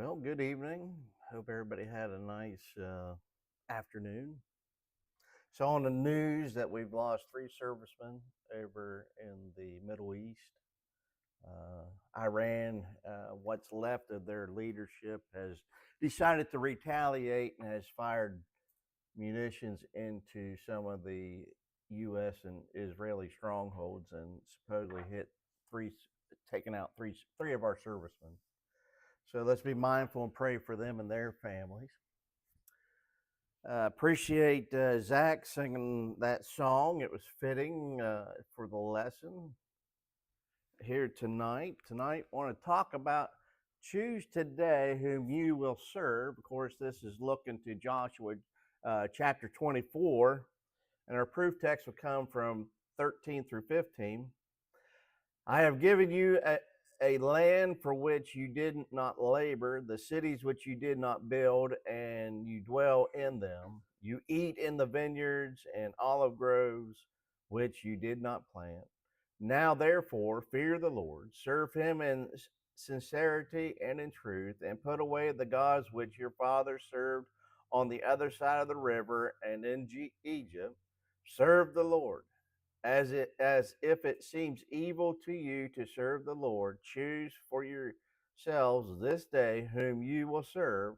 Well, good evening. Hope everybody had a nice afternoon. Saw on the news that we've lost three servicemen over in the Middle East. Iran, what's left of their leadership, has decided to retaliate and has fired munitions into some of the U.S. and Israeli strongholds and supposedly hit three, taken out three of our servicemen. So let's be mindful and pray for them and their families. Appreciate Zach singing that song. It was fitting for the lesson here tonight. Tonight, I want to talk about choose today whom you will serve. Of course, this is looking to Joshua chapter 24, and our proof text will come from 13 through 15. I have given you a land for which you did not labor, the cities which you did not build, and you dwell in them. You eat in the vineyards and olive groves which you did not plant. Now, therefore, fear the Lord, serve him in sincerity and in truth, and put away the gods which your fathers served on the other side of the river and in Egypt. Serve the Lord as if it seems evil to you to serve the Lord. Choose for yourselves this day whom you will serve,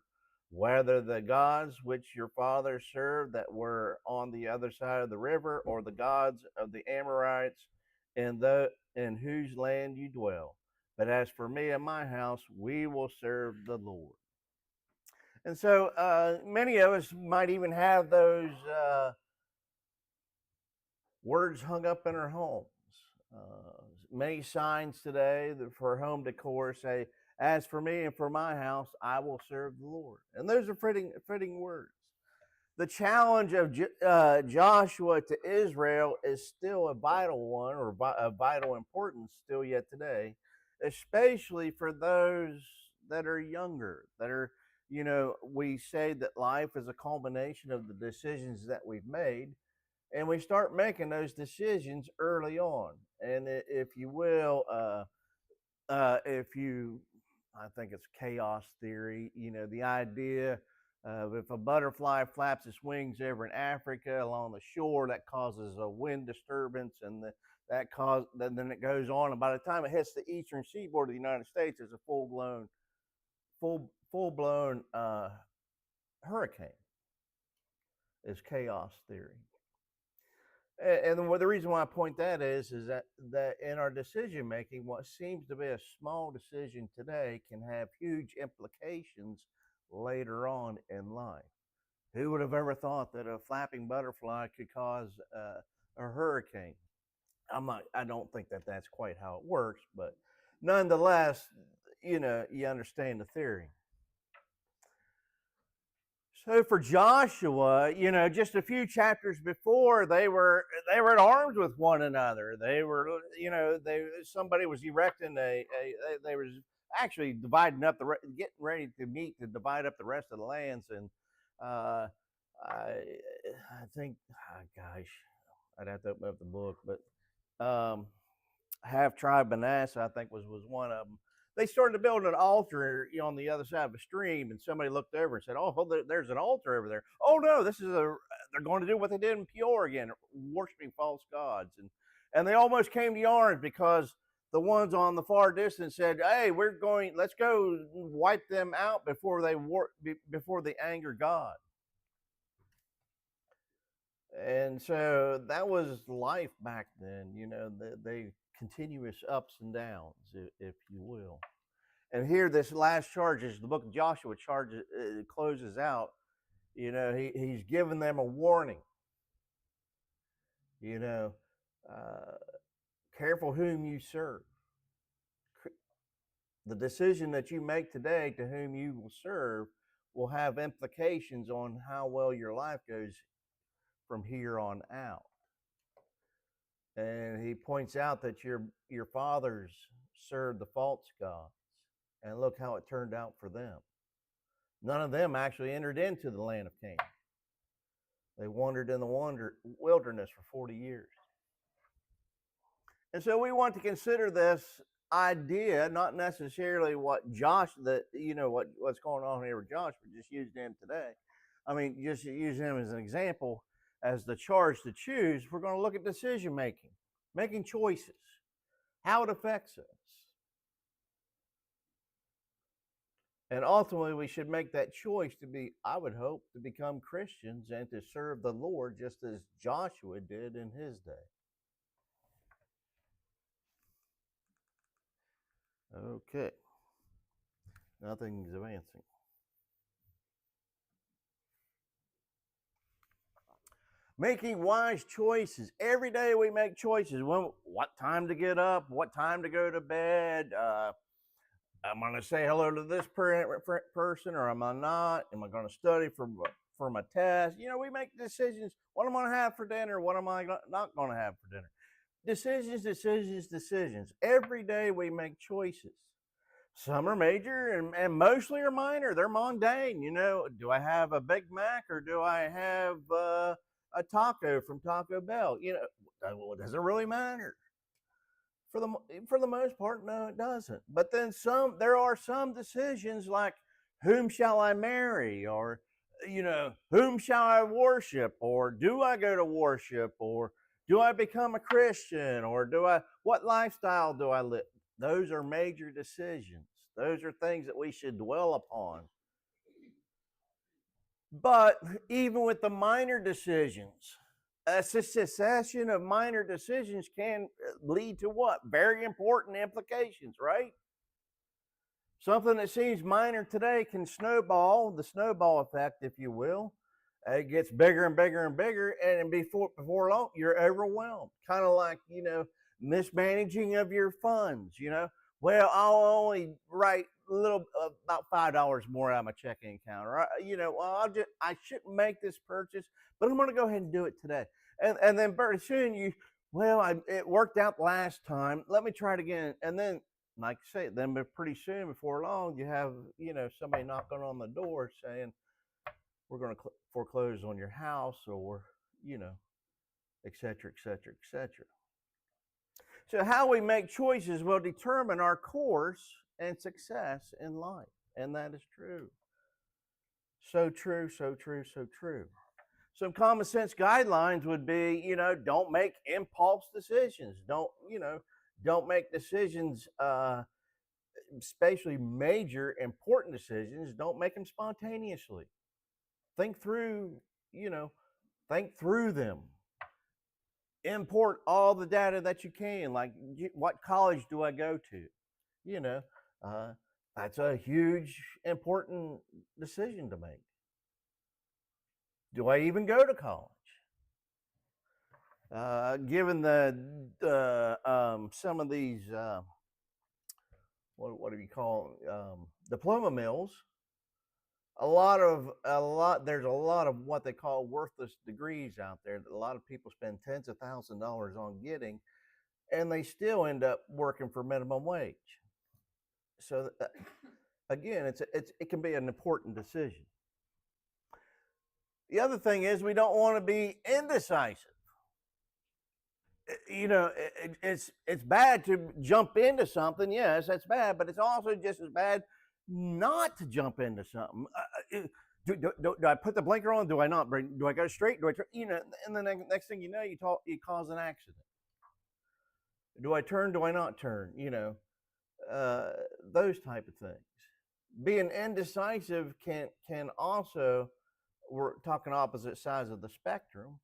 whether the gods which your fathers served that were on the other side of the river, or the gods of the Amorites in whose land you dwell. But as for me and my house, we will serve the Lord. And so many of us might even have those words hung up in our homes. Many signs today for home decor say, "As for me and for my house, I will serve the Lord." And those are fitting words. The challenge of Joshua to Israel is still a vital one, or a vital importance still yet today, especially for those that are younger, that are, we say that life is a culmination of the decisions that we've made, and we start making those decisions early on. And if you will, if you, I think it's chaos theory, the idea of if a butterfly flaps its wings over in Africa along the shore, that causes a wind disturbance, and then it goes on, and by the time it hits the eastern seaboard of the United States, it's a full blown hurricane. Is chaos theory. And the reason why I point that is that in our decision making, what seems to be a small decision today can have huge implications later on in life. Who would have ever thought that a flapping butterfly could cause a hurricane? I don't think that that's quite how it works, but nonetheless, you understand the theory. So for Joshua, just a few chapters before, they were at arms with one another. They were, somebody was erecting they was actually dividing up getting ready to meet to divide up the rest of the lands, and I think, gosh, I'd have to open up the book, but half tribe Manasseh, I think, was one of them. They started to build an altar, on the other side of a stream, and somebody looked over and said, "Oh, there's an altar over there." Oh no, they're going to do what they did in Peor again, worshiping false gods, and they almost came to arms because the ones on the far distance said, "Hey, let's go wipe them out before they anger God." And so that was life back then, they continuous ups and downs, if you will. And here, this last charge, as the book of Joshua closes out, he's given them a warning. Uh, Careful whom you serve. The decision that you make today to whom you will serve will have implications on how well your life goes from here on out. And he points out that your fathers served the false gods, and look how it turned out for them. None of them actually entered into the land of Canaan. They wandered in the wilderness for 40 years. And so we want to consider this idea, not necessarily what Josh, what's going on here with Josh, but just using him today. I mean, just use him as an example as the charge to choose. We're going to look at decision making, making choices, how it affects us. And ultimately, we should make that choice to be, I would hope, to become Christians and to serve the Lord just as Joshua did in his day. Okay. Nothing's advancing. Making wise choices. Every day we make choices. What time to get up, what time to go to bed. I'm going to say hello to this person, or am I not? Am I going to study for my test? We make decisions. What am I going to have for dinner? What am I not going to have for dinner? Decisions, decisions, decisions. Every day we make choices. Some are major and mostly are minor. They're mundane. Do I have a Big Mac or do I have a taco from Taco Bell? Does it really matter? For the most part, no, it doesn't. But then there are some decisions like whom shall I marry, or whom shall I worship, or do I go to worship, or do I become a Christian, or what lifestyle do I live? Those are major decisions. Those are things that we should dwell upon. But even with the minor decisions, a succession of minor decisions can lead to what? Very important implications, right? Something that seems minor today can snowball, the snowball effect, if you will. It gets bigger and bigger and bigger, and before long, you're overwhelmed. Kind of like, mismanaging of your funds, Well, I'll only write about $5 more out of my checking account, or I shouldn't make this purchase, but I'm going to go ahead and do it today. And then pretty soon it worked out last time. Let me try it again. And then, like I say, then pretty soon, before long, you have somebody knocking on the door saying, "We're going to foreclose on your house," or et cetera, et cetera, et cetera. So how we make choices will determine our course and success in life. And that is true. So true, so true, so true. Some common sense guidelines would be, don't make impulse decisions. Don't make decisions, especially major, important decisions. Don't make them spontaneously. Think through, think through them. Import all the data that you can, like what college do I go to? That's a huge, important decision to make. Do I even go to college? Given some of these, what do you call diploma mills? There's a lot of what they call worthless degrees out there that a lot of people spend tens of thousands of dollars on getting, and they still end up working for minimum wage. So again, it can be an important decision. The other thing is we don't want to be indecisive. It's bad to jump into something. Yes, that's bad, but it's also just as bad not to jump into something. Do I put the blinker on? Do I not? Do I go straight? Do I, and the next thing you know, you cause an accident. Do I turn? Do I not turn? Those type of things. Being indecisive can also, we're talking opposite sides of the spectrum,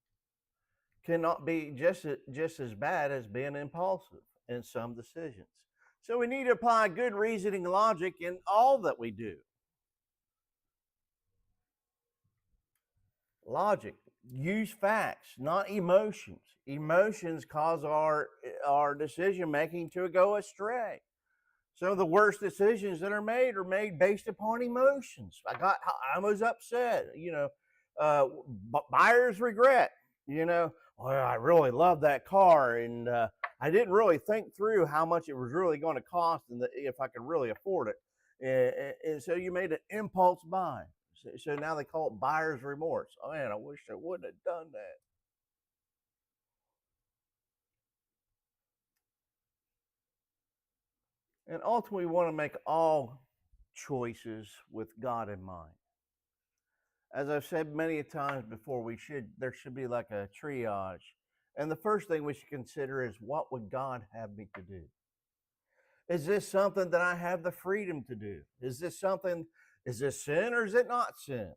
cannot be just as bad as being impulsive in some decisions. So we need to apply good reasoning logic in all that we do. Logic. Use facts, not emotions. Emotions cause our decision making to go astray. Some of the worst decisions that are made based upon emotions. I was upset. Buyer's regret. Well, I really love that car, and I didn't really think through how much it was really going to cost and if I could really afford it. And so you made an impulse buy. So now they call it buyer's remorse. Oh man, I wish I wouldn't have done that. And ultimately, we want to make all choices with God in mind. As I've said many times before, there should be like a triage. And the first thing we should consider is, what would God have me to do? Is this something that I have the freedom to do? Is this sin or is it not sin?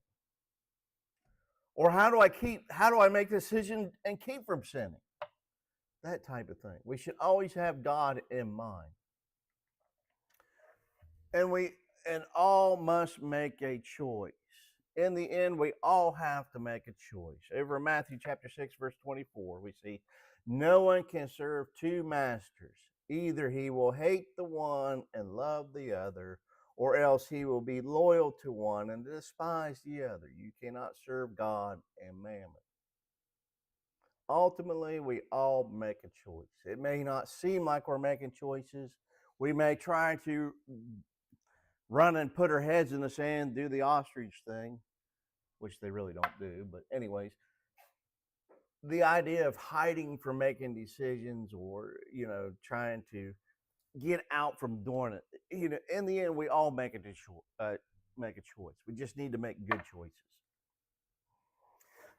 Or how do I make a decision and keep from sinning? That type of thing. We should always have God in mind. And all must make a choice. In the end, we all have to make a choice. Over in Matthew chapter 6, verse 24, we see, no one can serve two masters. Either he will hate the one and love the other, or else he will be loyal to one and despise the other. You cannot serve God and mammon. Ultimately, we all make a choice. It may not seem like we're making choices. We may try to run and put our heads in the sand, do the ostrich thing, which they really don't do. But anyways, the idea of hiding from making decisions, or trying to get out from doing it, in the end, we all make a choice. We just need to make good choices.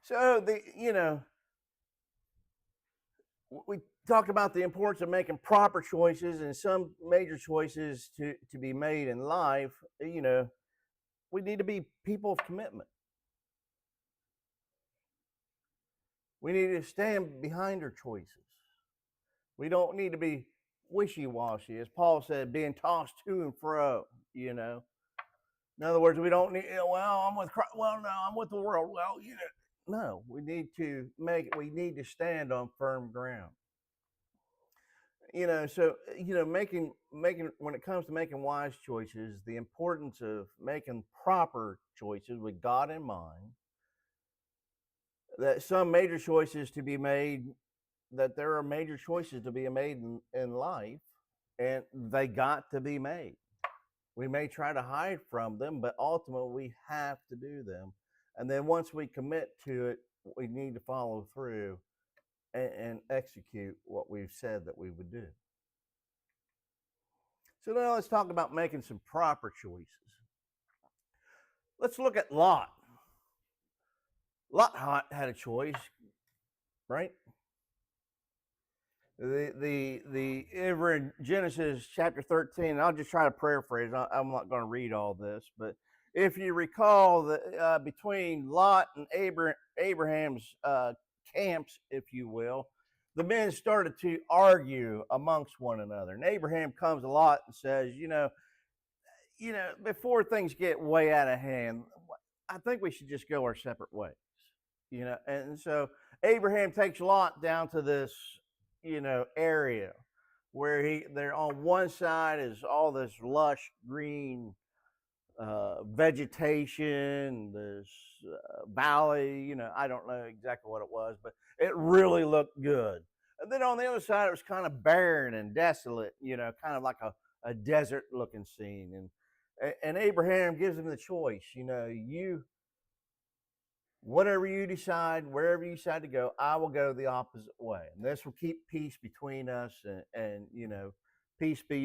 So we talked about the importance of making proper choices, and some major choices to be made in life. We need to be people of commitment. We need to stand behind our choices. We don't need to be wishy-washy, as Paul said, being tossed to and fro. In other words, we don't need, well, I'm with Christ. Well, no, I'm with the world. Well, no, we need to stand on firm ground. So making when it comes to making wise choices, the importance of making proper choices with God in mind. That some major choices to be made, that there are major choices to be made in life, and they got to be made. We may try to hide from them, but ultimately we have to do them. And then once we commit to it, we need to follow through and execute what we've said that we would do. So now let's talk about making some proper choices. Let's look at Lot. Lot had a choice, right? Over in Genesis chapter 13, I'll just try to paraphrase. I'm not going to read all this, but if you recall, that between Lot and Abraham's camps, if you will, the men started to argue amongst one another. And Abraham comes to Lot and says, before things get way out of hand, I think we should just go our separate ways. And so Abraham takes Lot down to this area where they're on one side is all this lush green vegetation, this valley. I don't know exactly what it was, but it really looked good. And then on the other side, it was kind of barren and desolate, kind of like a desert looking scene. And Abraham gives him the choice. Whatever you decide, wherever you decide to go, I will go the opposite way. And this will keep peace between us, and peace be.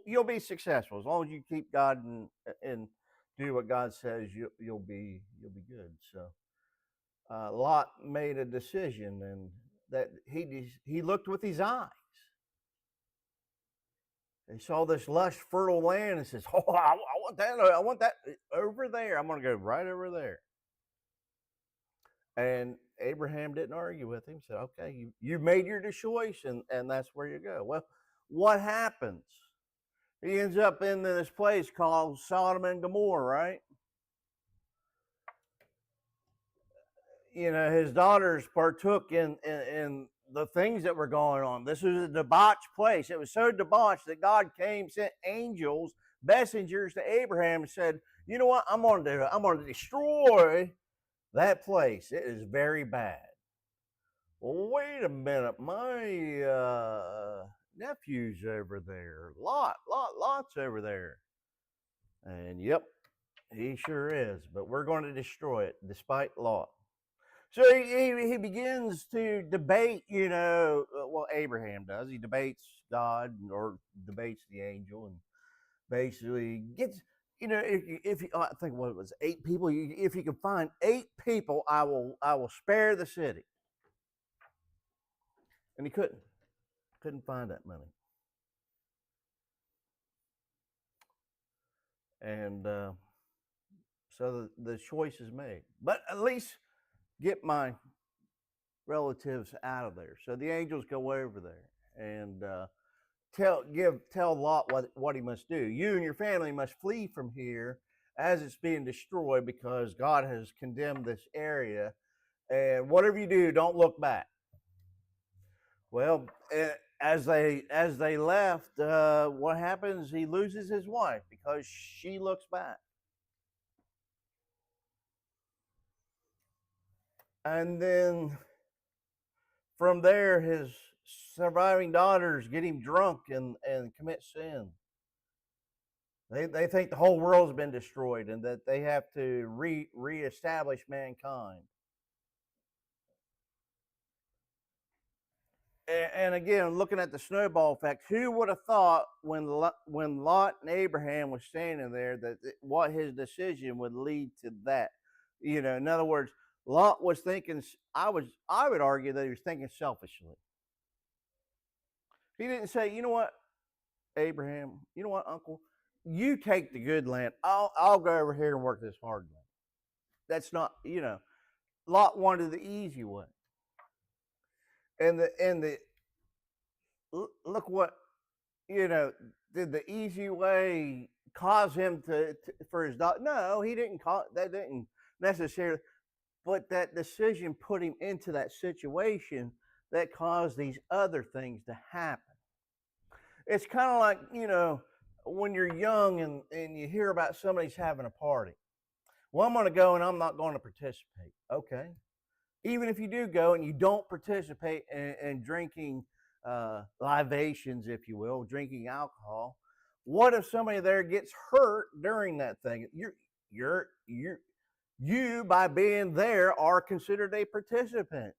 You'll be successful as long as you keep God and do what God says. You'll be good. So Lot made a decision, and that he looked with his eyes. He saw this lush, fertile land, and says, "Oh, I want that. I want that over there. I'm going to go right over there." And Abraham didn't argue with him. He said, okay, you made your choice, and that's where you go. Well, what happens? He ends up in this place called Sodom and Gomorrah, right? His daughters partook in the things that were going on. This was a debauched place. It was so debauched that God sent angels, messengers to Abraham, and said, you know what, I'm going to destroy that place. It is very bad. Well, wait a minute. My nephew's over there. Lot's over there. And yep, he sure is. But we're going to destroy it despite Lot. So he begins to debate, well, Abraham does. He debates God or debates the angel, and basically gets, if you, I think what it was, 8 people. If you can find 8 people, I will spare the city. And he couldn't find that many. And so the choice is made. But at least get my relatives out of there. So the angels go over there and tell Lot what he must do. You and your family must flee from here as it's being destroyed, because God has condemned this area. And whatever you do, don't look back. Well, as they left, what happens? He loses his wife because she looks back. And then from there, his surviving daughters get him drunk and commit sin. They think the whole world's been destroyed and that they have to reestablish mankind. And again, looking at the snowball effect, who would have thought when Lot and Abraham was standing there that what his decision would lead to that? In other words, Lot was thinking. I would argue that he was thinking selfishly. He didn't say, you know what, Abraham, you know what, Uncle, you take the good land. I'll go over here and work this hard land. That's not, Lot wanted the easy way. And the look what, did the easy way cause him for his daughter? No, he didn't that didn't necessarily, but that decision put him into that situation that caused these other things to happen. It's kind of like, when you're young and you hear about somebody's having a party. Well, I'm going to go and I'm not going to participate. Okay. Even if you do go and you don't participate in drinking libations, if you will, drinking alcohol, what if somebody there gets hurt during that thing? You by being there are considered a participant.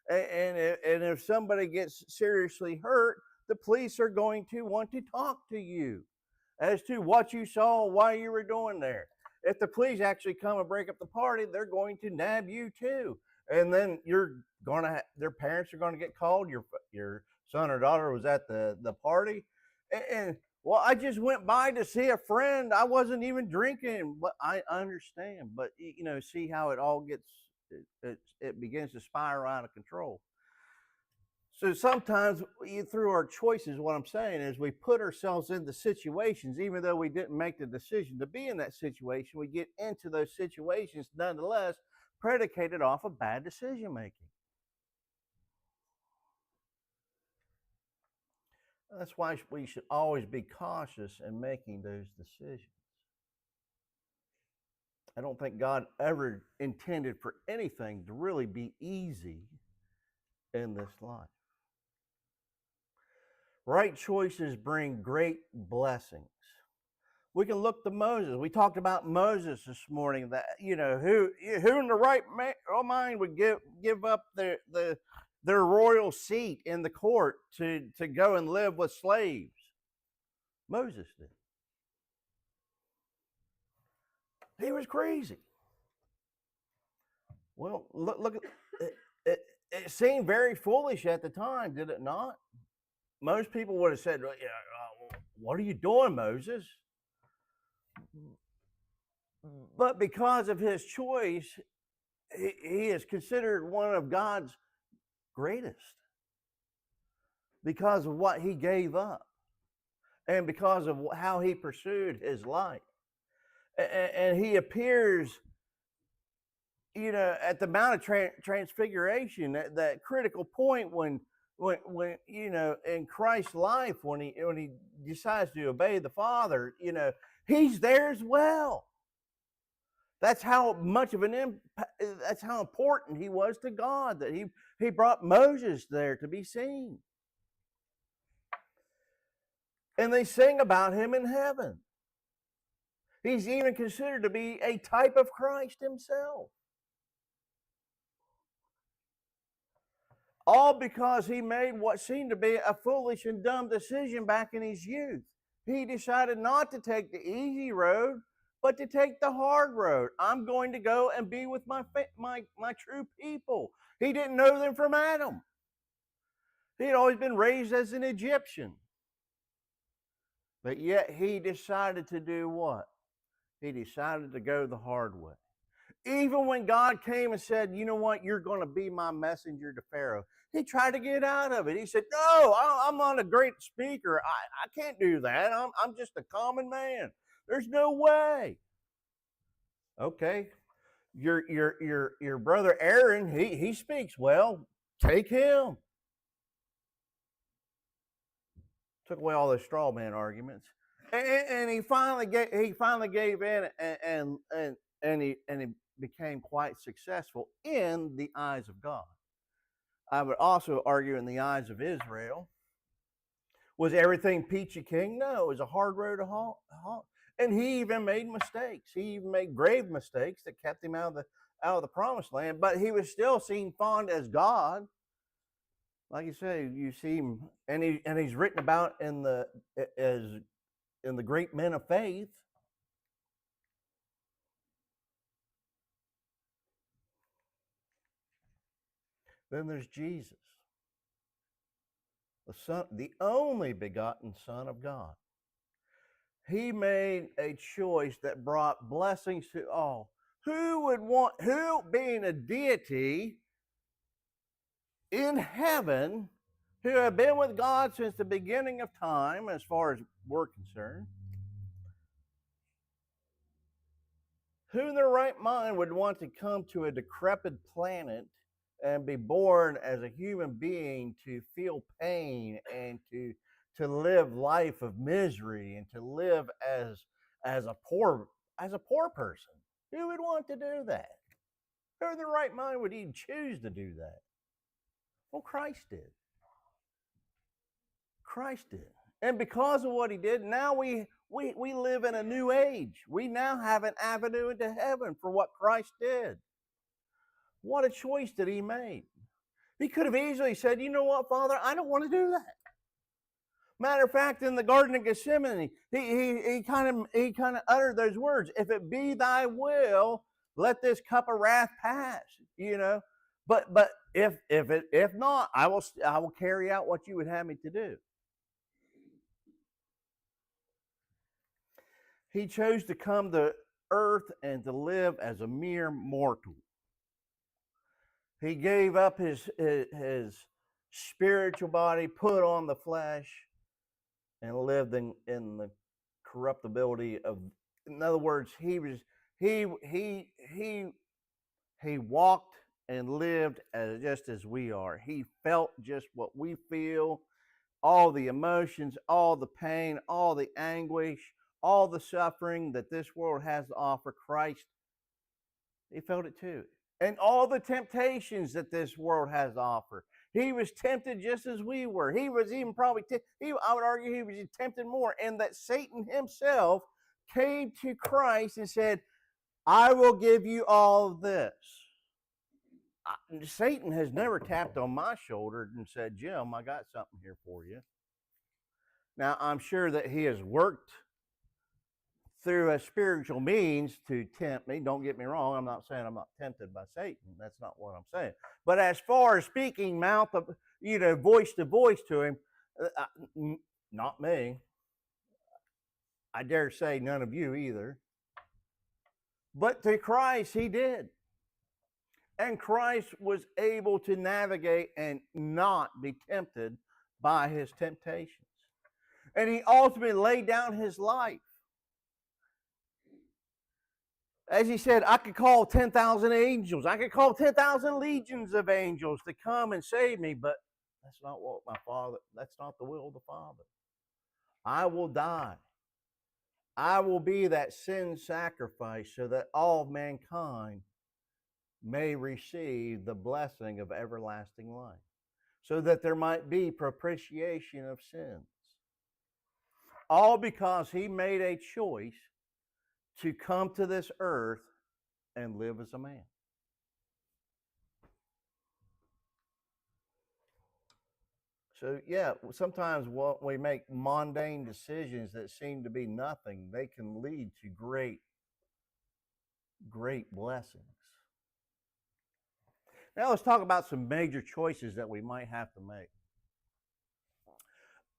And if somebody gets seriously hurt, the police are going to want to talk to you as to what you saw, why you were doing there. If the police actually come and break up the party, they're going to nab you too. And then their parents are going to get called. Your son or daughter was at the party. And well, I just went by to see a friend. I wasn't even drinking. But I understand. But, see how it all gets, it begins to spiral out of control. So sometimes through our choices, what I'm saying is we put ourselves into situations, even though we didn't make the decision to be in that situation, we get into those situations nonetheless, predicated off of bad decision making. That's why we should always be cautious in making those decisions. I don't think God ever intended for anything to really be easy in this life. Right choices bring great blessings. We can look to Moses. We talked about Moses this morning. That who in the right mind would give up their royal seat in the court to go and live with slaves. Moses did. He was crazy. Well, look it seemed very foolish at the time, did it not? Most people would have said, what are you doing, Moses? But because of his choice, he is considered one of God's greatest. Because of what he gave up. And because of how he pursued his life. And he appears, at the Mount of Transfiguration, that critical point when in Christ's life, when he decides to obey the Father, he's there as well. That's how much of an impact. That's how important he was to God, that he brought Moses there to be seen. And they sing about him in heaven. He's even considered to be a type of Christ himself. All because he made what seemed to be a foolish and dumb decision back in his youth. He decided not to take the easy road, but to take the hard road. I'm going to go and be with my true people. He didn't know them from Adam. He had always been raised as an Egyptian. But yet he decided to do what? He decided to go the hard way. Even when God came and said, you know what, you're going to be my messenger to Pharaoh, he tried to get out of it. He said, no, I'm not a great speaker. I can't do that. I'm just a common man. There's no way. Okay. Your brother Aaron, he speaks well. Take him. Took away all the straw man arguments. And he finally gave in and he became quite successful in the eyes of God. I would also argue in the eyes of Israel. Was everything peachy keen? No, it was a hard road to halt. And he even made mistakes. He even made grave mistakes that kept him out of the promised land. But he was still seen fond as God. Like you say, you see him, and he's written about in the great men of faith. Then there's Jesus, the Son, the only begotten Son of God. He made a choice that brought blessings to all. Who, being a deity in heaven, who have been with God since the beginning of time, as far as we're concerned, who in their right mind would want to come to a decrepit planet and be born as a human being to feel pain and to live life of misery and to live as a poor person? Who would want to do that? Who in their right mind would even choose to do that? Well, Christ did. Christ did. And because of what he did, now we live in a new age. We now have an avenue into heaven for what Christ did. What a choice that he made. He could have easily said, you know what, Father, I don't want to do that. Matter of fact, in the Garden of Gethsemane, he kind of uttered those words, if it be thy will, let this cup of wrath pass, you know. But if not, I will carry out what you would have me to do. He chose to come to earth and to live as a mere mortal. He gave up his spiritual body, put on the flesh, and lived in the corruptibility of. In other words, he walked and lived just as we are. He felt just what we feel, all the emotions, all the pain, all the anguish, all the suffering that this world has to offer. Christ, he felt it too. And all the temptations that this world has to offer. He was tempted just as we were. He was even probably, I would argue he was tempted more. And that Satan himself came to Christ and said, I will give you all of this. Satan has never tapped on my shoulder and said, Jim, I got something here for you. Now, I'm sure that he has worked through a spiritual means to tempt me. Don't get me wrong. I'm not saying I'm not tempted by Satan. That's not what I'm saying. But as far as speaking voice to voice to him, not me. I dare say none of you either. But to Christ, he did. And Christ was able to navigate and not be tempted by his temptations. And he ultimately laid down his life. As he said, I could call 10,000 angels. I could call 10,000 legions of angels to come and save me, but that's not what that's not the will of the Father. I will die. I will be that sin sacrifice so that all mankind may receive the blessing of everlasting life, so that there might be propitiation of sins. All because he made a choice to come to this earth and live as a man. So yeah, sometimes when we make mundane decisions that seem to be nothing, they can lead to great, great blessings. Now let's talk about some major choices that we might have to make.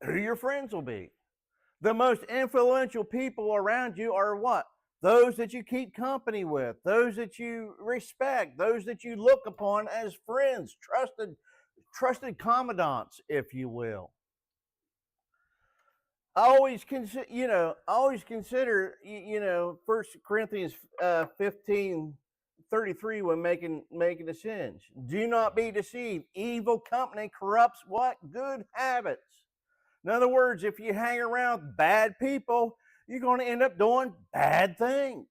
Who your friends will be. The most influential people around you are what? Those that you keep company with, those that you respect, those that you look upon as friends, trusted confidants, if you will. Always consider, First Corinthians 15:33 when making decisions. Do not be deceived. Evil company corrupts what? Good habits. In other words, if you hang around bad people, you're going to end up doing bad things.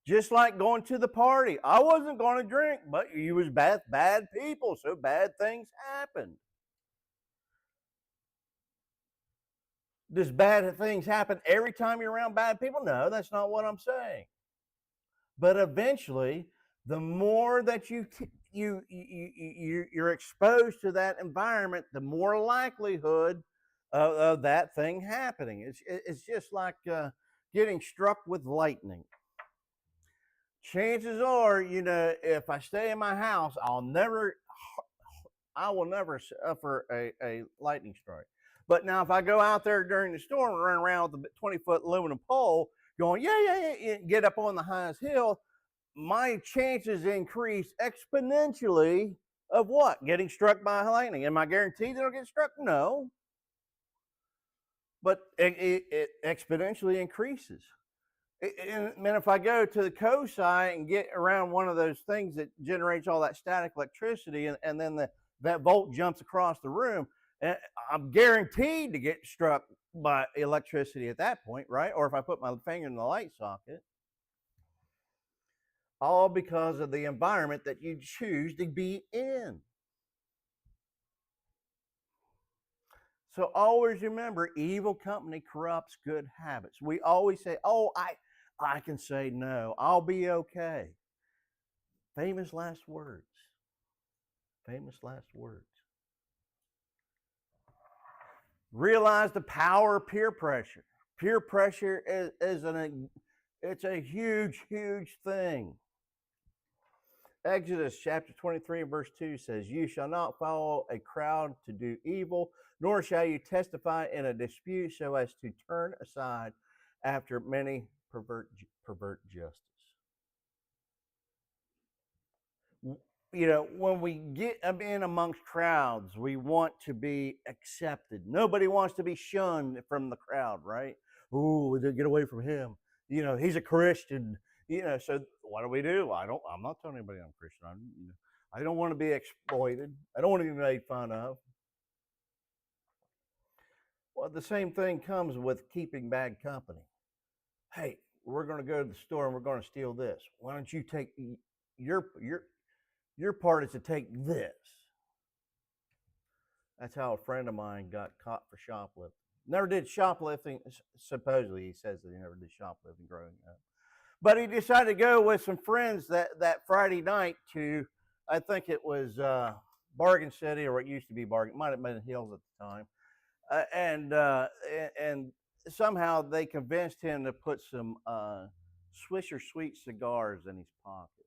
Just like going to the party. I wasn't going to drink, but you was bad people, so bad things happened. Does bad things happen every time you're around bad people? No, that's not what I'm saying. But eventually, the more that you're exposed to that environment, the more likelihood of that thing happening. It's just like getting struck with lightning. Chances are, if I stay in my house, I will never suffer a lightning strike. But now, if I go out there during the storm and run around with a 20-foot aluminum pole, going, yeah, get up on the highest hill, my chances increase exponentially of what? Getting struck by lightning. Am I guaranteed that I'll get struck? No. But it exponentially increases. And if I go to the co-site and get around one of those things that generates all that static electricity, and then that volt jumps across the room, I'm guaranteed to get struck by electricity at that point, right? Or if I put my finger in the light socket. All because of the environment that you choose to be in. So always remember, evil company corrupts good habits. We always say, oh, I can say no. I'll be okay. Famous last words. Famous last words. Realize the power of peer pressure. Peer pressure it's a huge, huge thing. Exodus chapter 23 and verse 2 says, you shall not follow a crowd to do evil, nor shall you testify in a dispute so as to turn aside after many pervert justice. When we get in amongst crowds, we want to be accepted. Nobody wants to be shunned from the crowd, right? Ooh, get away from him. He's a Christian. So what do? I'm not telling anybody I'm Christian. I don't want to be exploited. I don't want to be made fun of. Well, the same thing comes with keeping bad company. Hey, we're going to go to the store and we're going to steal this. Why don't you take your part is to take this. That's how a friend of mine got caught for shoplifting. Never did shoplifting. Supposedly, he says that he never did shoplifting growing up. But he decided to go with some friends that Friday night to, I think it was Bargain City, or it used to be Bargain. It might have been Hills at the time. And somehow they convinced him to put some Swisher Sweet cigars in his pocket.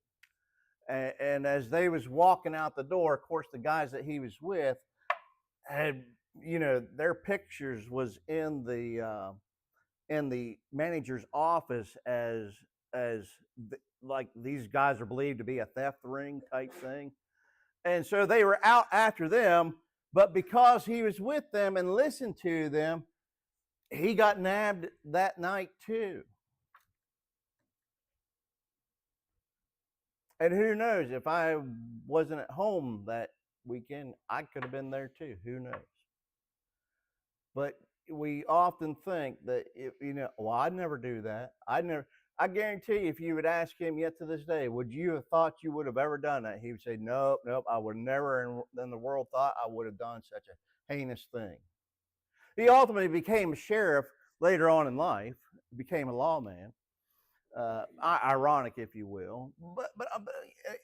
And as they was walking out the door, of course, the guys that he was with had, their pictures was in the manager's office as like these guys are believed to be a theft ring type thing. And so they were out after them, but because he was with them and listened to them, he got nabbed that night too. And who knows, if I wasn't at home that weekend, I could have been there too. Who knows? But we often think that, I'd never do that. I guarantee you, if you would ask him yet to this day, would you have thought you would have ever done that? He would say, nope, I would never in the world thought I would have done such a heinous thing. He ultimately became a sheriff later on in life, became a lawman. Ironic, if you will, but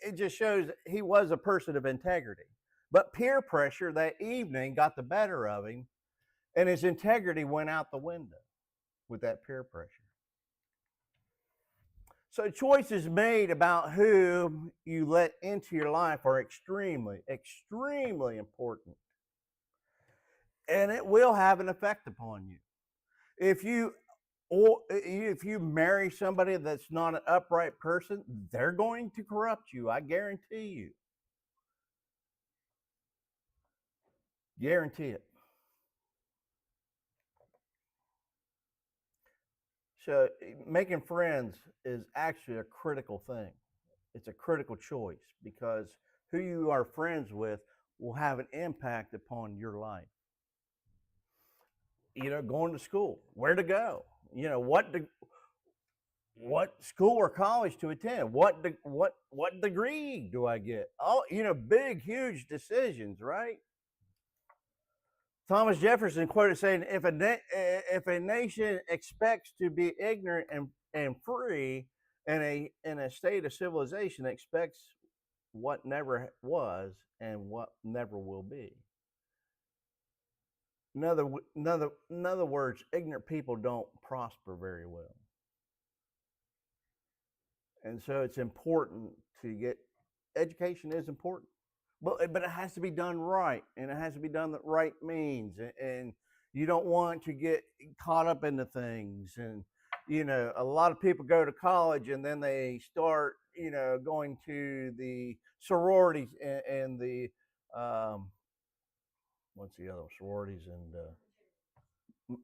it just shows he was a person of integrity. But peer pressure that evening got the better of him, and his integrity went out the window with that peer pressure. So choices made about who you let into your life are extremely, extremely important. And it will have an effect upon you. If you marry somebody that's not an upright person, they're going to corrupt you. I guarantee you. Guarantee it. So making friends is actually a critical thing. It's a critical choice because who you are friends with will have an impact upon your life. Going to school, where to go, what school or college to attend, what degree do I get? Oh, big, huge decisions, right? Thomas Jefferson quoted saying, if a nation expects to be ignorant and free in a state of civilization, expects what never was and what never will be. In other words, ignorant people don't prosper very well. And so it's important to get education is important, but it has to be done right, and it has to be done the right means, and you don't want to get caught up into things. And a lot of people go to college and then they start going to the sororities and the what's the other sororities and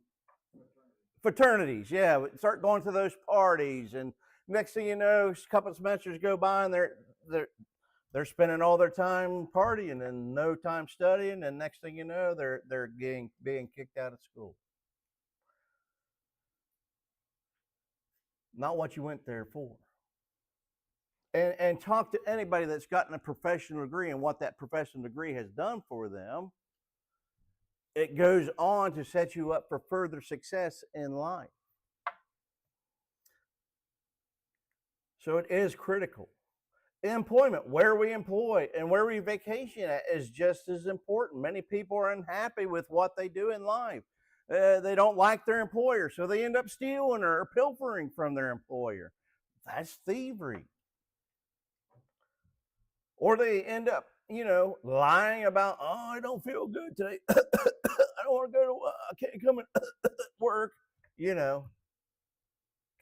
fraternities. Yeah, start going to those parties, and next thing you know, a couple of semesters go by, and they're spending all their time partying and no time studying, and next thing you know, they're being kicked out of school. Not what you went there for. And talk to anybody that's gotten a professional degree and what that professional degree has done for them. It goes on to set you up for further success in life. So it is critical. Employment, where we employ and where we vacation at, is just as important. Many people are unhappy with what they do in life. They don't like their employer, so they end up stealing or pilfering from their employer. That's thievery. Or they end up, lying about, oh, I don't feel good today. I don't want to go to work. I can't come and work,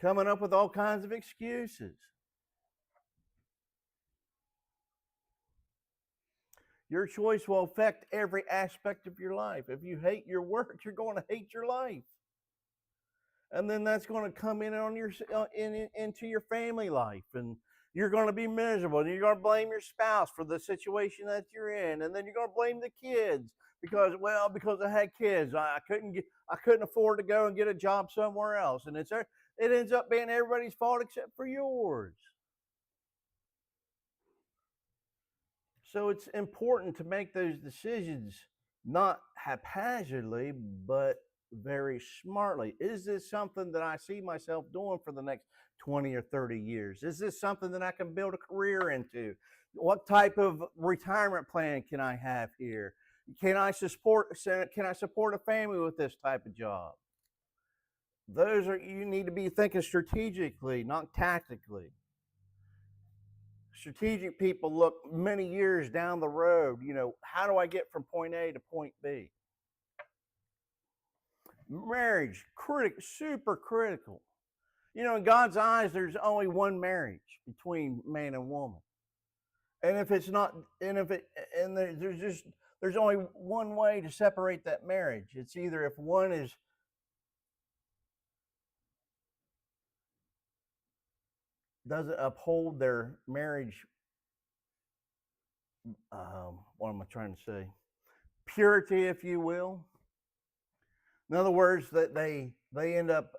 coming up with all kinds of excuses. Your choice will affect every aspect of your life. If you hate your work, you're going to hate your life. And then that's going to come in on into your family life, and you're going to be miserable, and you're going to blame your spouse for the situation that you're in, and then you're going to blame the kids because I had kids, I couldn't afford to go and get a job somewhere else, and it ends up being everybody's fault except for yours. So it's important to make those decisions not haphazardly, but very smartly. Is this something that I see myself doing for the next 20 or 30 years? Is this something that I can build a career into? What type of retirement plan can I have here? Can I support a family with this type of job? You need to be thinking strategically, not tactically. Strategic people look many years down the road. How do I get from point A to point B? Marriage, super critical. In God's eyes, there's only one marriage between man and woman. And if it's not, there's only one way to separate that marriage. It's either if one doesn't uphold their marriage, what am I trying to say? Purity, if you will. In other words, that they end up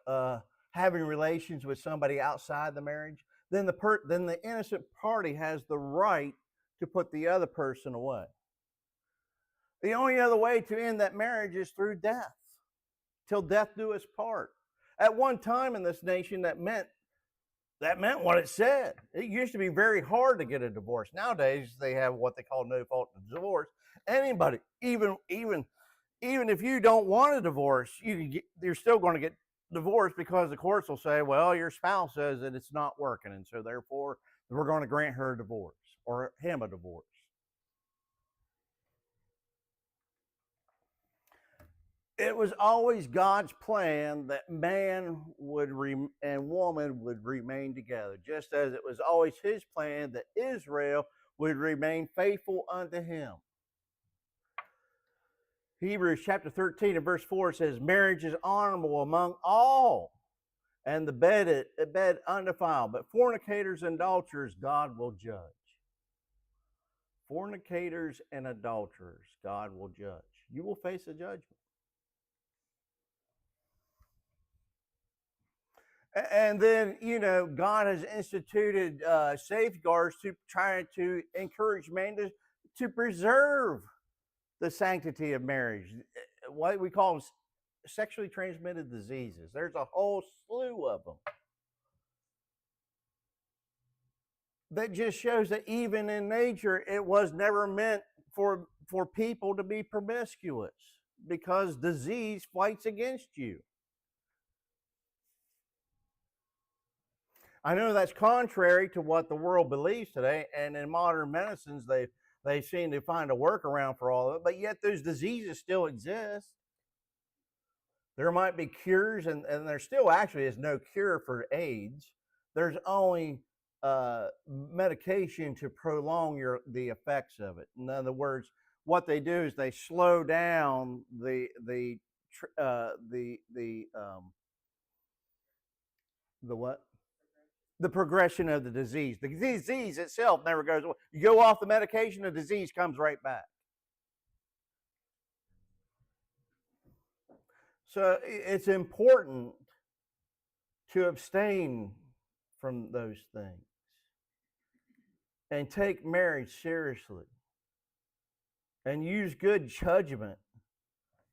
having relations with somebody outside the marriage, then the innocent party has the right to put the other person away. The only other way to end that marriage is through death, till death do us part. At one time in this nation, that meant what it said. It used to be very hard to get a divorce. Nowadays, they have what they call no fault divorce, Anybody, even if you don't want a divorce, you're still going to get divorced because the courts will say, well, your spouse says that it's not working, and so therefore we're going to grant her a divorce or him a divorce. It was always God's plan that man and woman would remain together, just as it was always his plan that Israel would remain faithful unto him. Hebrews chapter 13 and verse 4 says, marriage is honorable among all, and the bed undefiled, but fornicators and adulterers God will judge. Fornicators and adulterers God will judge. You will face a judgment. And then, God has instituted safeguards to try to encourage man to preserve the sanctity of marriage. What we call them sexually transmitted diseases. There's a whole slew of them. That just shows that even in nature, it was never meant for people to be promiscuous, because disease fights against you. I know that's contrary to what the world believes today, and in modern medicines, they seem to find a workaround for all of it, but yet those diseases still exist. There might be cures, and there still actually is no cure for AIDS. There's only medication to prolong the effects of it. In other words, what they do is they slow down the what? The progression of the disease. The disease itself never goes away. You go off the medication, the disease comes right back. So it's important to abstain from those things and take marriage seriously and use good judgment,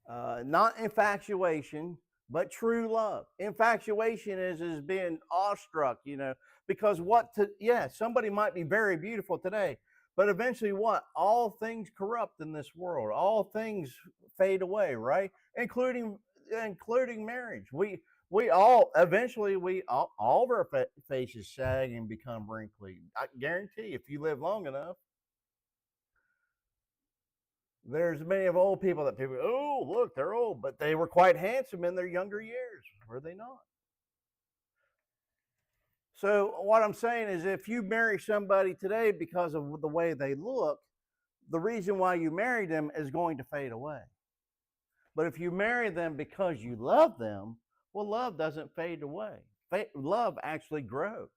not infatuation, but true love. Infatuation is being awestruck, because somebody might be very beautiful today, but eventually what? All things corrupt in this world. All things fade away, right? Including marriage. We all eventually all of our faces sag and become wrinkly. I guarantee if you live long enough. There's many of old people that people, oh, look, they're old, but they were quite handsome in their younger years, were they not? So what I'm saying is, if you marry somebody today because of the way they look, the reason why you married them is going to fade away. But if you marry them because you love them, well, love doesn't fade away. Love actually grows.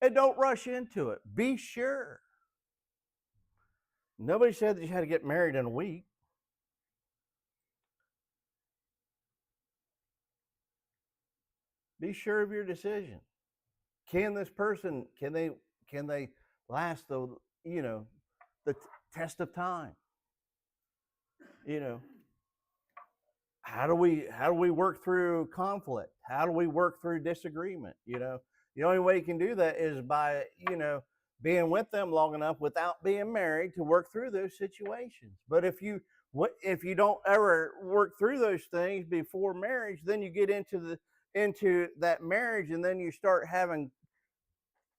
And don't rush into it. Be sure. Nobody said that you had to get married in a week. Be sure of your decision. Can this person, can they last the test of time? How do we work through conflict? How do we work through disagreement? The only way you can do that is by, being with them long enough without being married to work through those situations. But if you don't ever work through those things before marriage, then you get into that marriage, and then you start having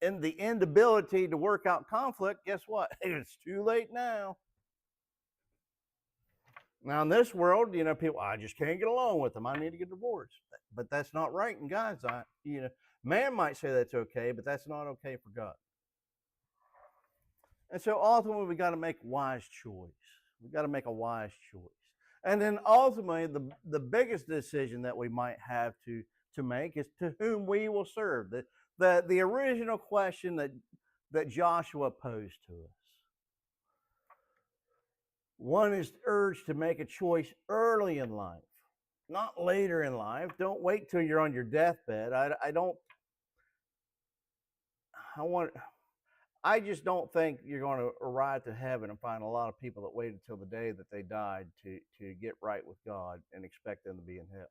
the inability to work out conflict. Guess what? It's too late now. Now in this world, people, I just can't get along with them. I need to get divorced. But that's not right in God's eye. Man might say that's okay, but that's not okay for God. And so ultimately, we got to make a wise choice. We got to make a wise choice. And then ultimately, the biggest decision that we might have to make is to whom we will serve. The original question that Joshua posed to us. One is urged to make a choice early in life, not later in life. Don't wait till you're on your deathbed. I just don't think you're going to arrive to heaven and find a lot of people that waited until the day that they died to get right with God and expect them to be in heaven.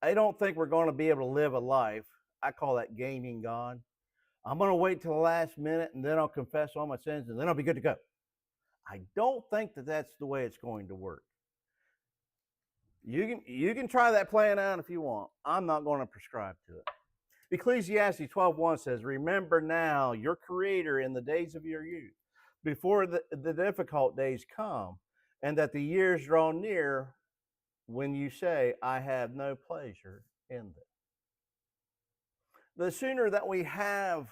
I don't think we're going to be able to live a life. I call that gaining God. I'm going to wait till the last minute and then I'll confess all my sins and then I'll be good to go. I don't think that that's the way it's going to work. You can try that plan out if you want. I'm not going to prescribe to it. Ecclesiastes 12:1 says, "Remember now your Creator in the days of your youth, before the difficult days come, and that the years draw near when you say, I have no pleasure in them." The sooner that we have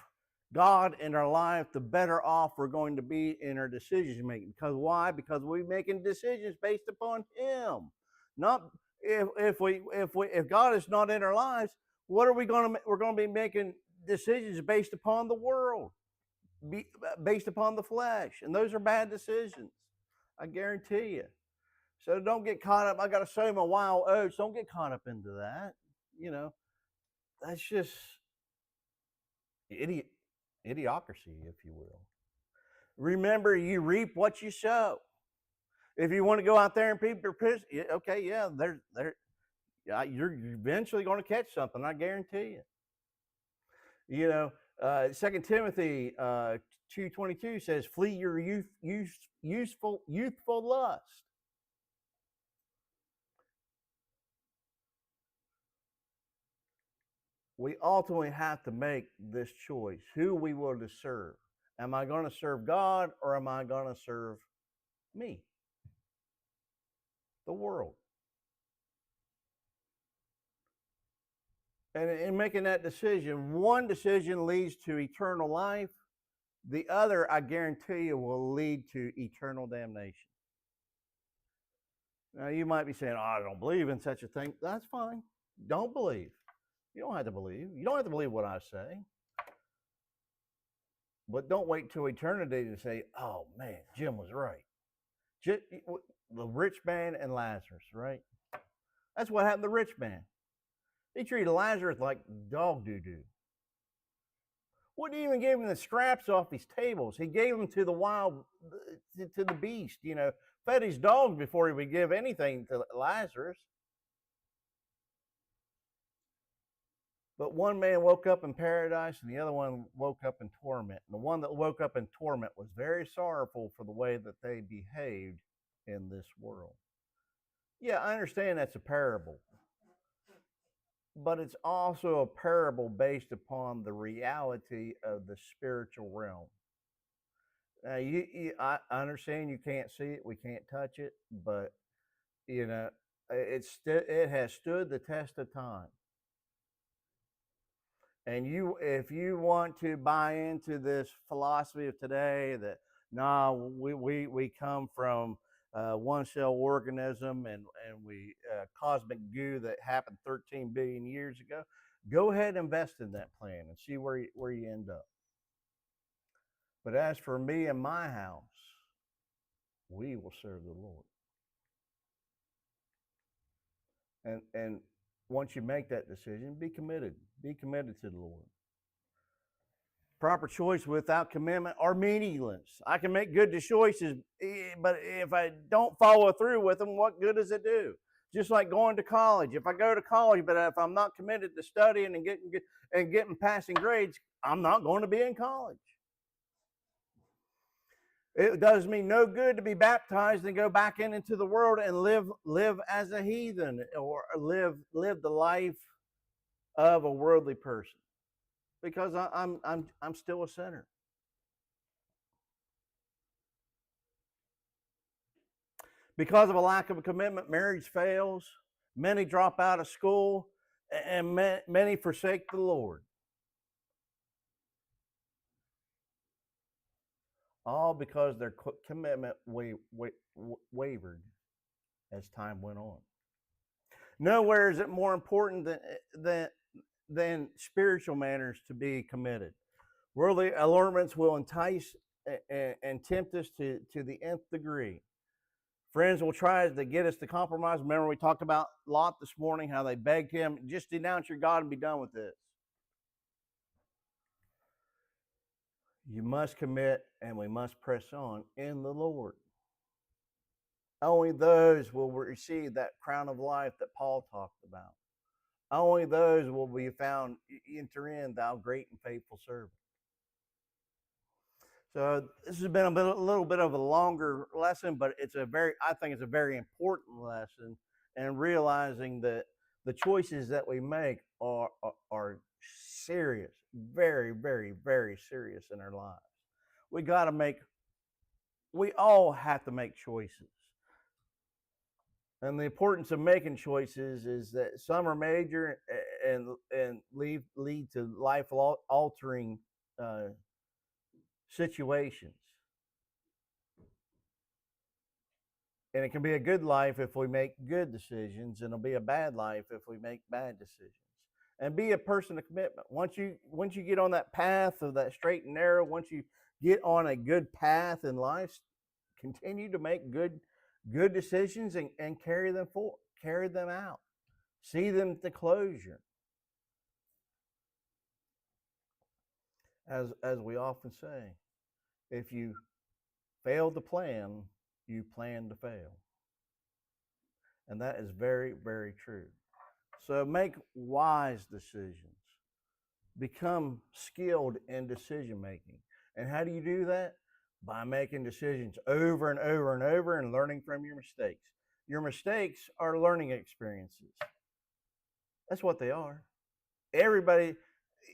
God in our life, the better off we're going to be in our decision making. Because why? Because we're making decisions based upon Him. Not if God is not in our lives, what are we going to? We're going to be making decisions based upon the world, based upon the flesh, and those are bad decisions. I guarantee you. So don't get caught up. I got to sow my wild oats. Don't get caught up into that. You know, that's just idiocracy, if you will. Remember, you reap what you sow. If you want to go out there and people piss, okay, yeah, you're eventually going to catch something. I guarantee you. You know, 2 Timothy 2:22 says, "Flee your youthful lust." We ultimately have to make this choice: who we will to serve. Am I going to serve God or am I going to serve me, the world? And in making that decision, one decision leads to eternal life. The other, I guarantee you, will lead to eternal damnation. Now, you might be saying, "Oh, I don't believe in such a thing." That's fine. Don't believe. You don't have to believe. You don't have to believe what I say. But don't wait till eternity to say, "Oh, man, Jim was right." The rich man and Lazarus, right? That's what happened to the rich man. He treated Lazarus like dog doo-doo. Wouldn't even give him the scraps off his tables. He gave them to the wild, to the beast, fed his dogs before he would give anything to Lazarus. But one man woke up in paradise and the other one woke up in torment. And the one that woke up in torment was very sorrowful for the way that they behaved in this world. Yeah, I understand that's a parable. But it's also a parable based upon the reality of the spiritual realm. Now, I understand you can't see it, we can't touch it, but it has stood the test of time. And if you want to buy into this philosophy of today that we come from one cell organism and we cosmic goo that happened 13 billion years ago, go ahead and invest in that plan and see where you end up. But as for me and my house, we will serve the Lord. And once you make that decision, be committed. Be committed to the Lord. Proper choice without commitment are meaningless. I can make good choices, but if I don't follow through with them, what good does it do? Just like going to college. If I go to college, but if I'm not committed to studying and getting passing grades, I'm not going to be in college. It does me no good to be baptized and go back into the world and live as a heathen or live the life of a worldly person, because I'm still a sinner. Because of a lack of a commitment, marriage fails. Many drop out of school, and many forsake the Lord. All because their commitment wavered as time went on. Nowhere is it more important than spiritual matters to be committed. Worldly allurements will entice and tempt us to the nth degree. Friends will try to get us to compromise. Remember, we talked about Lot this morning, how they begged him, just denounce your God and be done with this. You must commit, and we must press on in the Lord. Only those will receive that crown of life that Paul talked about. Only those will be found, enter in, thou great and faithful servant. So this has been a little bit of a longer lesson, but I think it's a very important lesson, and realizing that the choices that we make are serious, very, very, very serious in our lives. We got to make, we all have to make choices. And the importance of making choices is that some are major and lead to life altering uh, situations. And it can be a good life if we make good decisions, and it'll be a bad life if we make bad decisions. And be a person of commitment. Once you get on that path of that straight and narrow, once you get on a good path in life, continue to make good decisions and carry them out. See them to closure. As we often say, if you fail to plan, you plan to fail. And that is very, very true. So make wise decisions. Become skilled in decision making. And how do you do that? By making decisions over and over and over and learning from your mistakes. Your mistakes are learning experiences. That's what they are. Everybody,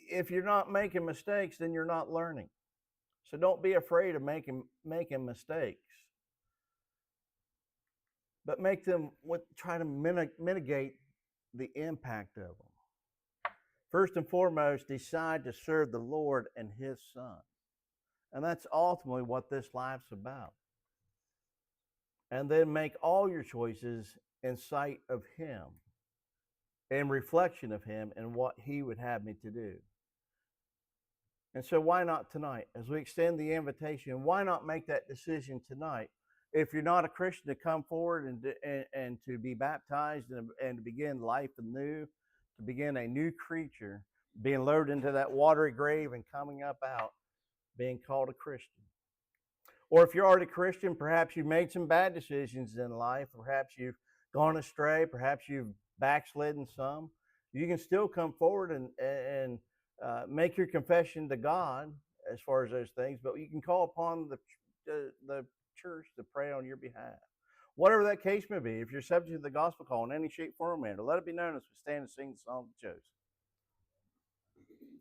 if you're not making mistakes, then you're not learning. So don't be afraid of making mistakes, but make them try to mitigate the impact of them. First and foremost, decide to serve the Lord and His Son. And that's ultimately what this life's about. And then make all your choices in sight of Him, in reflection of Him and what He would have me to do. And so why not tonight? As we extend the invitation, why not make that decision tonight? If you're not a Christian, to come forward and to be baptized and to begin life anew, to begin a new creature, being lowered into that watery grave and coming up out, being called a Christian. Or if you're already a Christian, perhaps you've made some bad decisions in life, perhaps you've gone astray, perhaps you've backslidden some. You can still come forward and make your confession to God as far as those things, but you can call upon the church to pray on your behalf. Whatever that case may be, if you're subject to the gospel call in any shape, form, or manner, let it be known as we stand and sing the song of Joseph.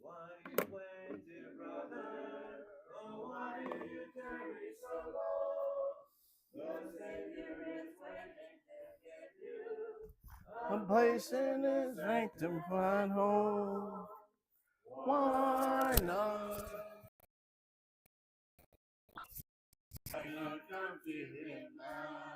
Why do you wait, dear brother? Oh, why do you tarry so long? The Savior is waiting to give you a place in His sanctified home. Why not? Why not come to Him now?